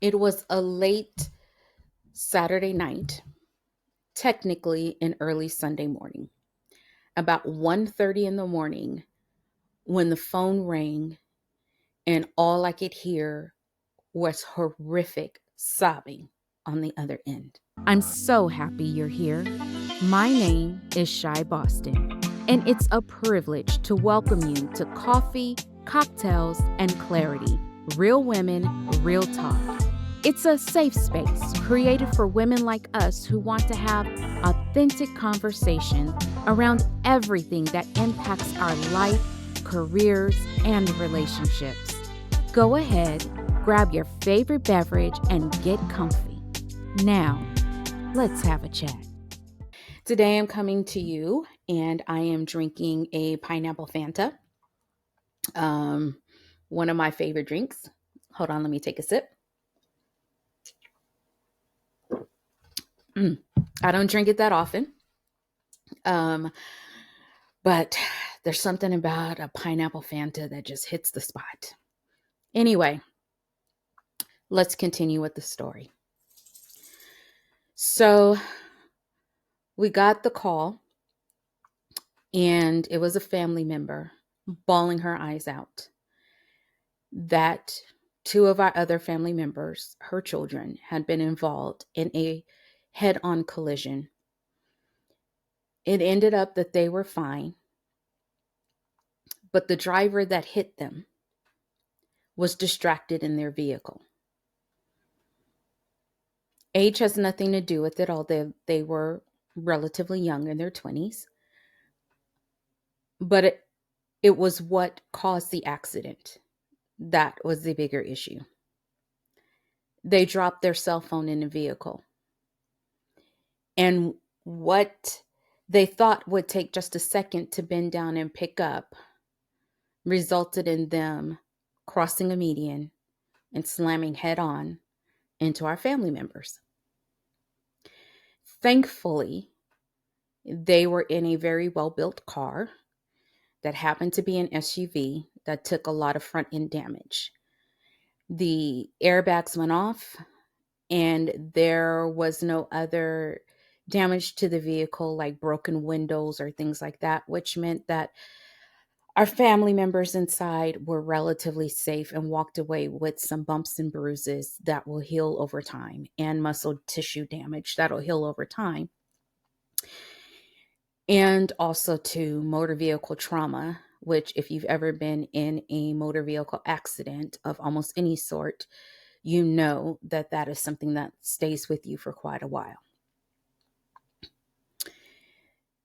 It was a late Saturday night, technically an early Sunday morning, about 1:30 in the morning when the phone rang and all I could hear was horrific sobbing on the other end. I'm so happy you're here. My name is Shy Boston, and it's a privilege to welcome you to Coffee, Cocktails, and Clarity. Real women, real talk. It's a safe space created for women like us who want to have authentic conversation around everything that impacts our life, careers, and relationships. Go ahead, grab your favorite beverage, and get comfy. Now, let's have a chat. Today I'm coming to you and I am drinking a pineapple Fanta, um, one of my favorite drinks. Hold on, let me take a sip. Mm, I don't drink it that often, um, but there's something about a pineapple Fanta that just hits the spot. Anyway, let's continue with the story. So we got the call, and it was a family member bawling her eyes out that two of our other family members, her children, had been involved in a head on collision. It ended up that they were fine, but the driver that hit them was distracted in their vehicle. Age has nothing to do with it, although they were relatively young in their 20s, but it was what caused the accident. That was the bigger issue. They dropped their cell phone in the vehicle. And what they thought would take just a second to bend down and pick up resulted in them crossing a median and slamming head on into our family members. Thankfully, they were in a very well built car that happened to be an SUV that took a lot of front end damage. The airbags went off, and there was no other damage to the vehicle, like broken windows or things like that, which meant that our family members inside were relatively safe and walked away with some bumps and bruises that will heal over time, and muscle tissue damage that'll heal over time. And also to motor vehicle trauma, which, if you've ever been in a motor vehicle accident of almost any sort, you know that that is something that stays with you for quite a while.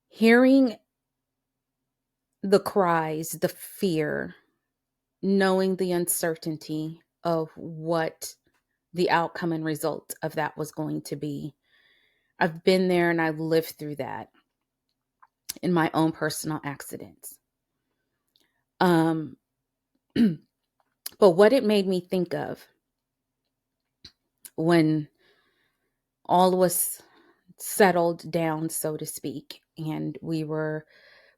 Hearing the cries, the fear, knowing the uncertainty of what the outcome and result of that was going to be. I've been there and I've lived through that in my own personal accidents. Um, but what it made me think of when all was settled down, so to speak, and we were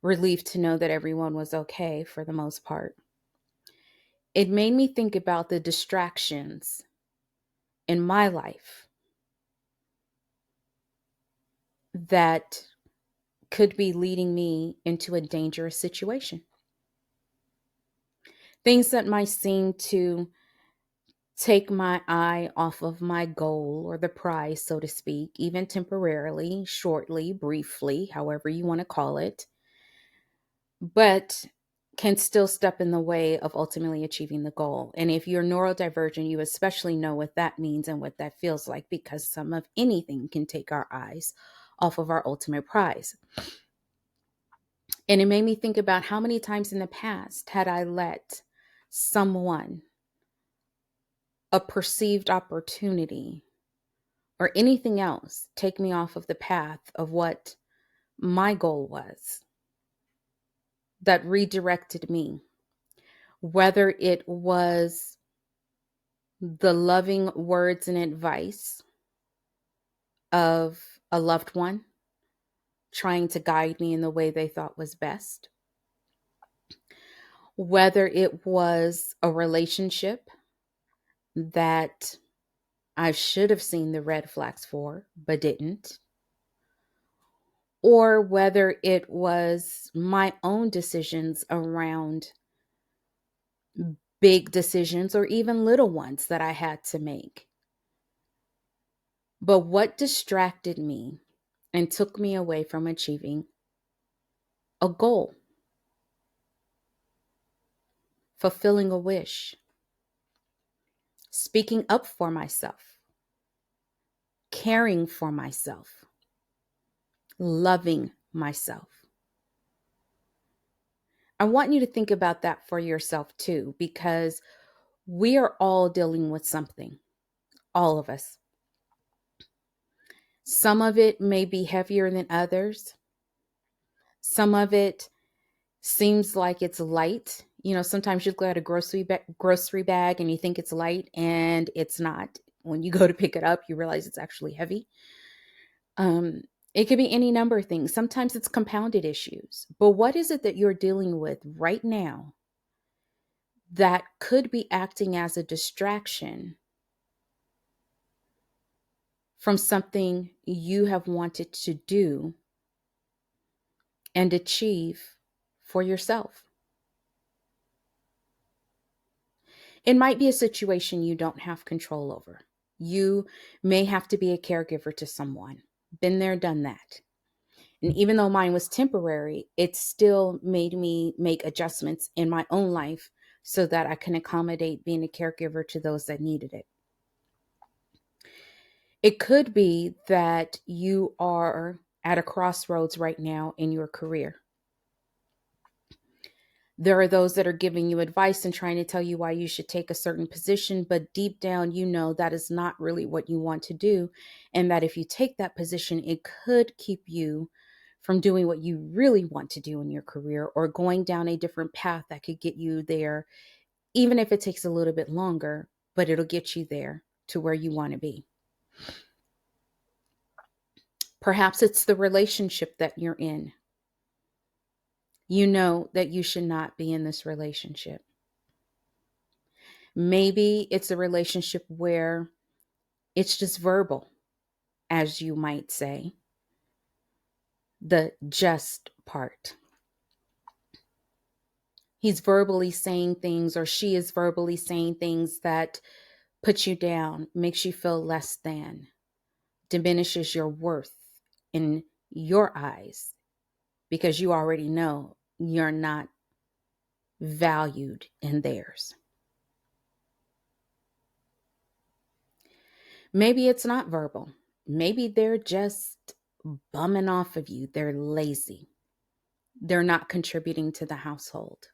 relieved to know that everyone was okay for the most part, it made me think about the distractions in my life that could be leading me into a dangerous situation. Things that might seem to take my eye off of my goal or the prize, so to speak, even temporarily, shortly, briefly, however you want to call it, but can still step in the way of ultimately achieving the goal. And if you're neurodivergent, you especially know what that means and what that feels like, because some of anything can take our eyes off of our ultimate prize. And it made me think about how many times in the past had I let someone, a perceived opportunity, or anything else take me off of the path of what my goal was, that redirected me, whether it was the loving words and advice of a loved one trying to guide me in the way they thought was best, whether it was a relationship that I should have seen the red flags for, but didn't. Or whether it was my own decisions around big decisions or even little ones that I had to make. But what distracted me and took me away from achieving a goal, fulfilling a wish, speaking up for myself, caring for myself, loving myself. I want you to think about that for yourself too, because we are all dealing with something, all of us. Some of it may be heavier than others. Some of it seems like it's light. Sometimes you look at a grocery bag and you think it's light and it's not. When you go to pick it up, you realize it's actually heavy. It could be any number of things. Sometimes it's compounded issues. But what is it that you're dealing with right now that could be acting as a distraction from something you have wanted to do and achieve for yourself? It might be a situation you don't have control over. You may have to be a caregiver to someone. Been there, done that. And even though mine was temporary, it still made me make adjustments in my own life so that I can accommodate being a caregiver to those that needed it. It could be that you are at a crossroads right now in your career. There are those that are giving you advice and trying to tell you why you should take a certain position, but deep down, you know that is not really what you want to do. And that if you take that position, it could keep you from doing what you really want to do in your career or going down a different path that could get you there, even if it takes a little bit longer, but it'll get you there to where you want to be. Perhaps it's the relationship that you're in. You know that you should not be in this relationship. Maybe it's a relationship where it's just verbal, as you might say, the just part. He's verbally saying things, or she is verbally saying things that puts you down, makes you feel less than, diminishes your worth in your eyes because you already know you're not valued in theirs. Maybe it's not verbal. Maybe they're just bumming off of you. They're lazy. They're not contributing to the household.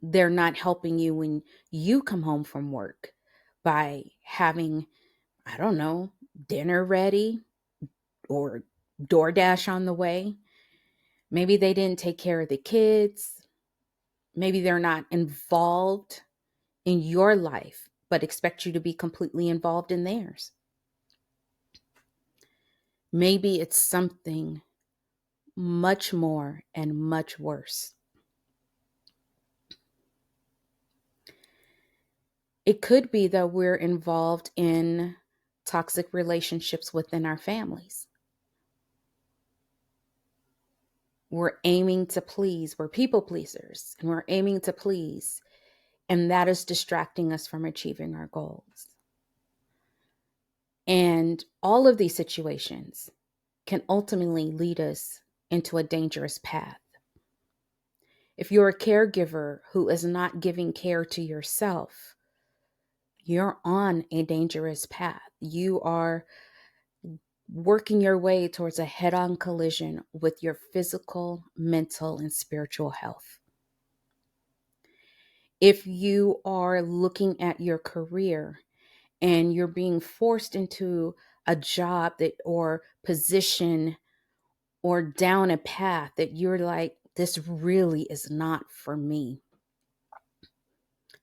They're not helping you when you come home from work by having, I don't know, dinner ready or DoorDash on the way. Maybe they didn't take care of the kids. Maybe they're not involved in your life, but expect you to be completely involved in theirs. Maybe it's something much more and much worse. It could be that we're involved in toxic relationships within our families. We're aiming to please, we're people pleasers, and we're aiming to please, and that is distracting us from achieving our goals. And all of these situations can ultimately lead us into a dangerous path. If you're a caregiver who is not giving care to yourself, you're on a dangerous path. You are working your way towards a head-on collision with your physical, mental, and spiritual health. If you are looking at your career and you're being forced into a job that or position or down a path that you're like, this really is not for me,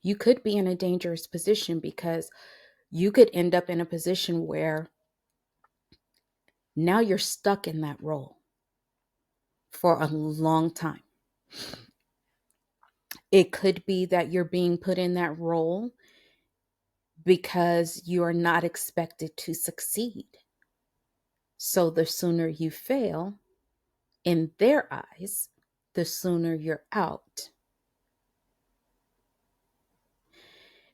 you could be in a dangerous position because you could end up in a position where now you're stuck in that role for a long time. It could be that you're being put in that role because you are not expected to succeed. So the sooner you fail, in their eyes, the sooner you're out.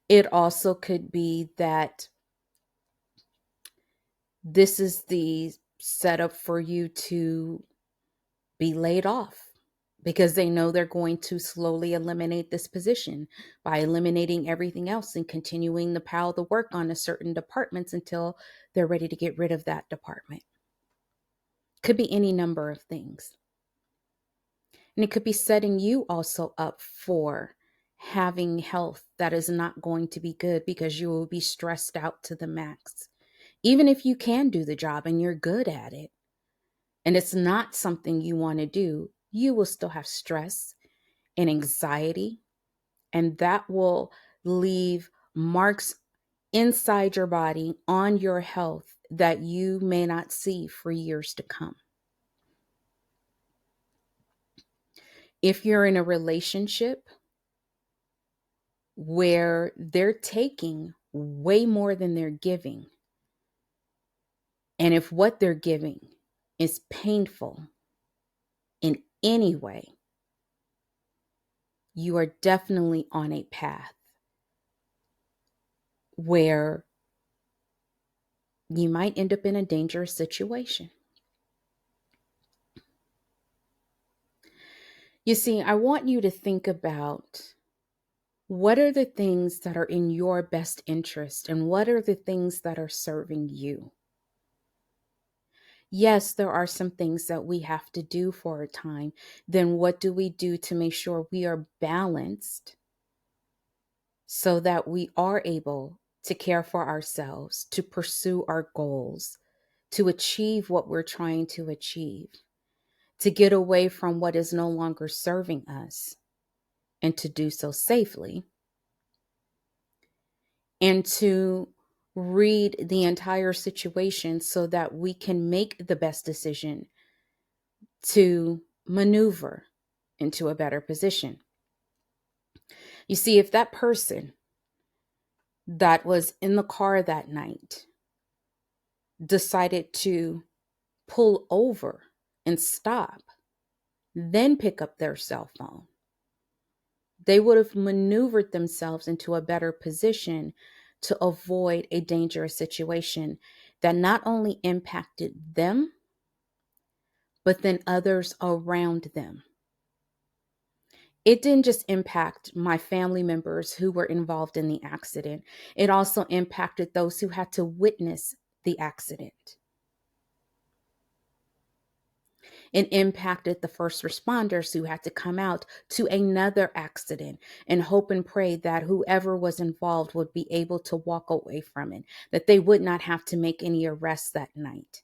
It also could be that this is the setup for you to be laid off because they know they're going to slowly eliminate this position by eliminating everything else and continuing to pile the work on a certain departments until they're ready to get rid of that department. Could be any number of things. And it could be setting you also up for having health that is not going to be good because you will be stressed out to the max. Even if you can do the job and you're good at it, and it's not something you want to do, you will still have stress and anxiety, and that will leave marks inside your body on your health that you may not see for years to come. If you're in a relationship where they're taking way more than they're giving, and if what they're giving is painful in any way, you are definitely on a path where you might end up in a dangerous situation. You see, I want you to think about what are the things that are in your best interest and what are the things that are serving you. Yes, there are some things that we have to do for a time. Then what do we do to make sure we are balanced so that we are able to care for ourselves, to pursue our goals, to achieve what we're trying to achieve, to get away from what is no longer serving us, and to do so safely, and to read the entire situation so that we can make the best decision to maneuver into a better position. You see, if that person that was in the car that night decided to pull over and stop, then pick up their cell phone, they would have maneuvered themselves into a better position to avoid a dangerous situation that not only impacted them, but then others around them. It didn't just impact my family members who were involved in the accident. It also impacted those who had to witness the accident. It impacted the first responders who had to come out to another accident and hope and pray that whoever was involved would be able to walk away from it, that they would not have to make any arrests that night,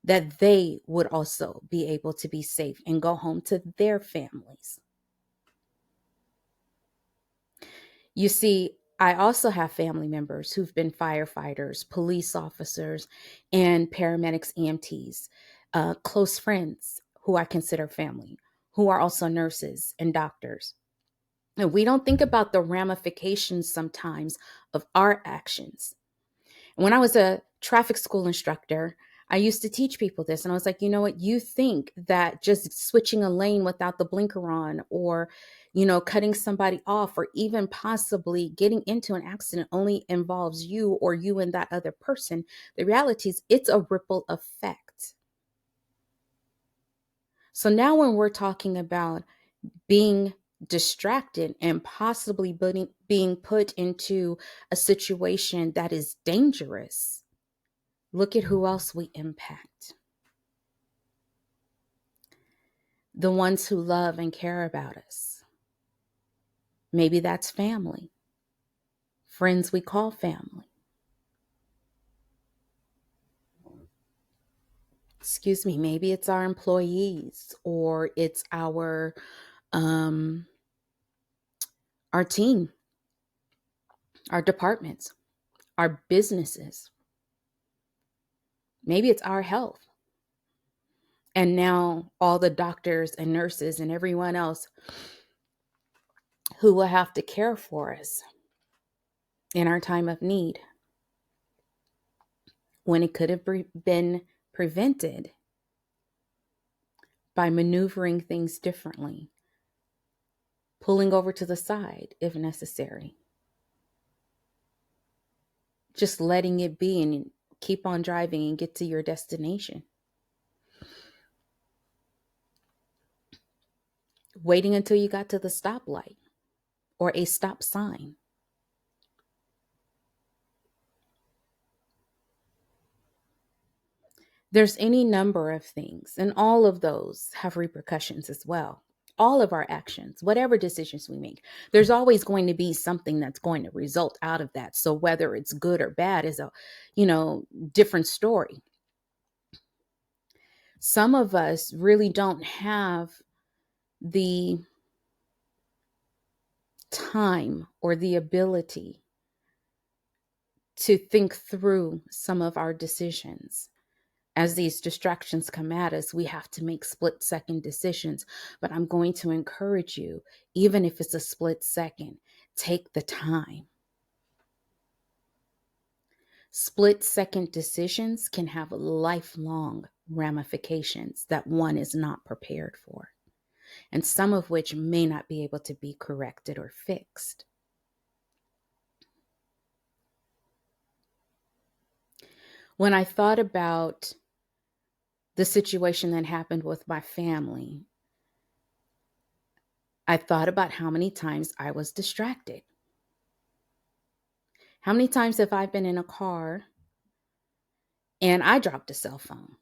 that they would also be able to be safe and go home to their families. You see, I also have family members who've been firefighters, police officers, and paramedics, EMTs, close friends who I consider family, who are also nurses and doctors. And we don't think about the ramifications sometimes of our actions. When I was a traffic school instructor, I used to teach people this. And I was like, you know what? You think that just switching a lane without the blinker on or, cutting somebody off or even possibly getting into an accident only involves you or you and that other person. The reality is it's a ripple effect. So now when we're talking about being distracted and possibly being put into a situation that is dangerous, look at who else we impact. The ones who love and care about us. Maybe that's family, friends we call family. Excuse me, maybe it's our employees or it's our team, our departments, our businesses. Maybe it's our health. And now all the doctors and nurses and everyone else who will have to care for us. in our time of need when it could have been prevented by maneuvering things differently, pulling over to the side if necessary, just letting it be and keep on driving and get to your destination. Waiting until you got to the stoplight or a stop sign. There's any number of things, and all of those have repercussions as well. All of our actions, whatever decisions we make, there's always going to be something that's going to result out of that. So whether it's good or bad is a, different story. Some of us really don't have the time or the ability to think through some of our decisions. As these distractions come at us, we have to make split-second decisions. But I'm going to encourage you, even if it's a split second, take the time. Split-second decisions can have lifelong ramifications that one is not prepared for, and some of which may not be able to be corrected or fixed. When I thought about the situation that happened with my family, I thought about how many times I was distracted. How many times have I been in a car and I dropped a cell phone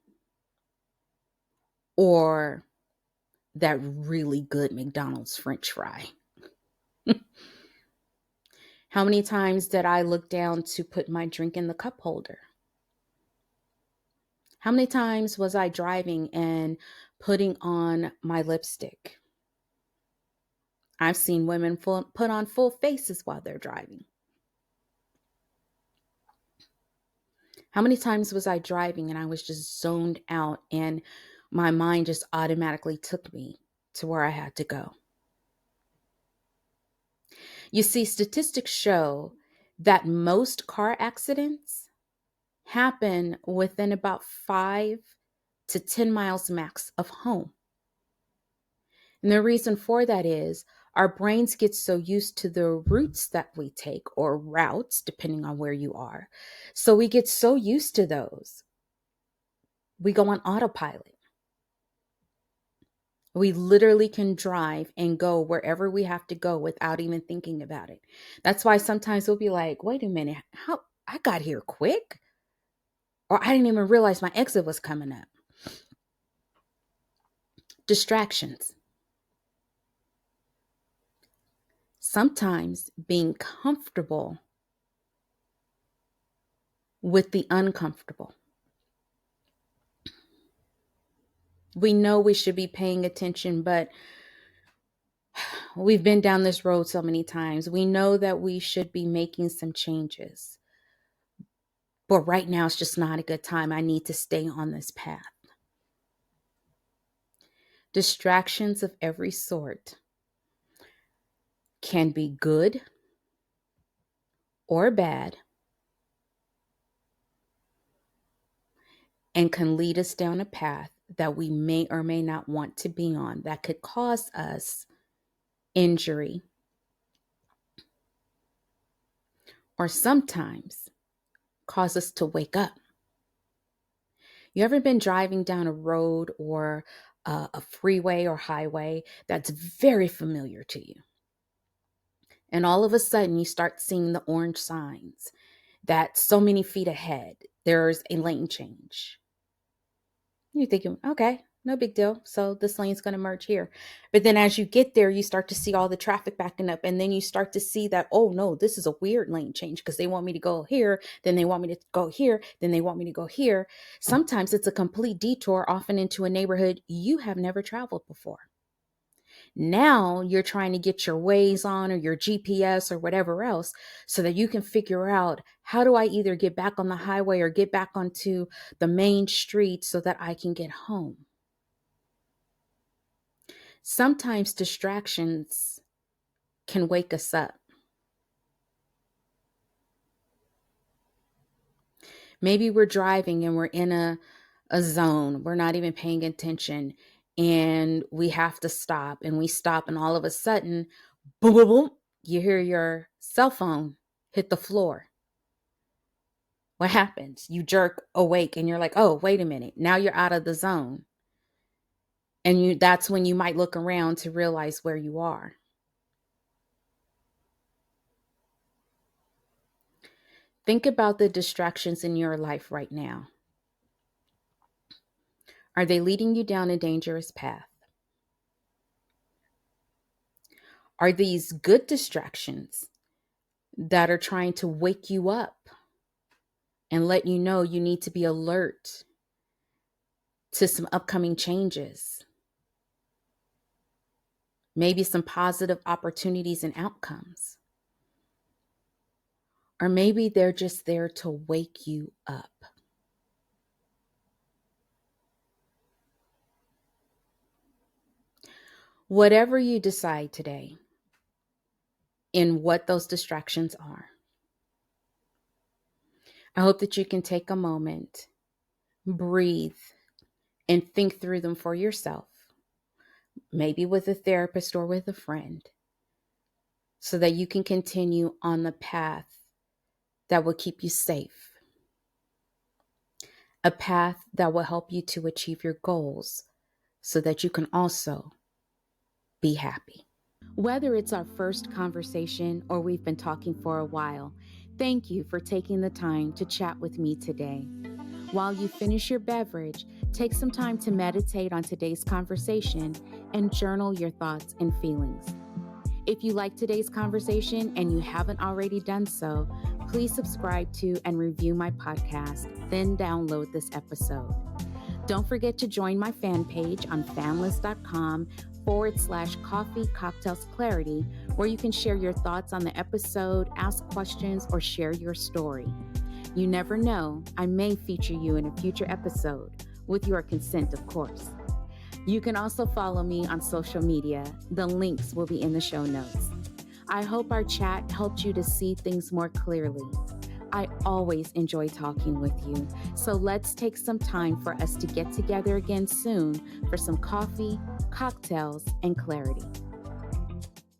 or that really good McDonald's French fry? How many times did I look down to put my drink in the cup holder? How many times was I driving and putting on my lipstick? I've seen women put on full faces while they're driving. How many times was I driving and I was just zoned out and my mind just automatically took me to where I had to go? You see, statistics show that most car accidents happen within about 5 to 10 miles max of home. And the reason for that is our brains get so used to the routes that we take, or routes, depending on where you are. So we get so used to those. We go on autopilot. We literally can drive and go wherever we have to go without even thinking about it. That's why sometimes we'll be like, wait a minute, how I got here quick? Or I didn't even realize my exit was coming up. Distractions. Sometimes being comfortable with the uncomfortable. We know we should be paying attention, but we've been down this road so many times. We know that we should be making some changes. But right now, it's just not a good time. I need to stay on this path. Distractions of every sort can be good or bad and can lead us down a path that we may or may not want to be on, that could cause us injury, or sometimes cause us to wake up. You ever been driving down a road or a freeway or highway that's very familiar to you? And all of a sudden you start seeing the orange signs that so many feet ahead, there's a lane change. You're thinking, okay, no big deal. So this lane's going to merge here. But then as you get there, you start to see all the traffic backing up. And then you start to see that, oh no, this is a weird lane change because they want me to go here. Then they want me to go here. Then they want me to go here. Sometimes it's a complete detour, often into a neighborhood you have never traveled before. Now you're trying to get your Waze on or your GPS or whatever else so that you can figure out, how do I either get back on the highway or get back onto the main street so that I can get home? Sometimes distractions can wake us up. Maybe we're driving and we're in a zone. We're not even paying attention and we have to stop, and we stop, and all of a sudden, boom, boom, boom, you hear your cell phone hit the floor. What happens? You jerk awake and you're like, oh, wait a minute. Now you're out of the zone. And that's when you might look around to realize where you are. Think about the distractions in your life right now. Are they leading you down a dangerous path? Are these good distractions that are trying to wake you up and let you know you need to be alert to some upcoming changes? Maybe some positive opportunities and outcomes. Or maybe they're just there to wake you up. Whatever you decide today in what those distractions are, I hope that you can take a moment, breathe, and think through them for yourself, maybe with a therapist or with a friend, so that you can continue on the path that will keep you safe, a path that will help you to achieve your goals so that you can also be happy. Whether it's our first conversation or we've been talking for a while, thank you for taking the time to chat with me today. While you finish your beverage, take some time to meditate on today's conversation and journal your thoughts and feelings. If you like today's conversation and you haven't already done so, please subscribe to and review my podcast, then download this episode. Don't forget to join my fan page on fanlist.com/coffee cocktails clarity, where you can share your thoughts on the episode, ask questions, or share your story. You never know, I may feature you in a future episode, with your consent, of course. You can also follow me on social media. The links will be in the show notes. I hope our chat helped you to see things more clearly. I always enjoy talking with you, so let's take some time for us to get together again soon for some coffee, cocktails, and clarity.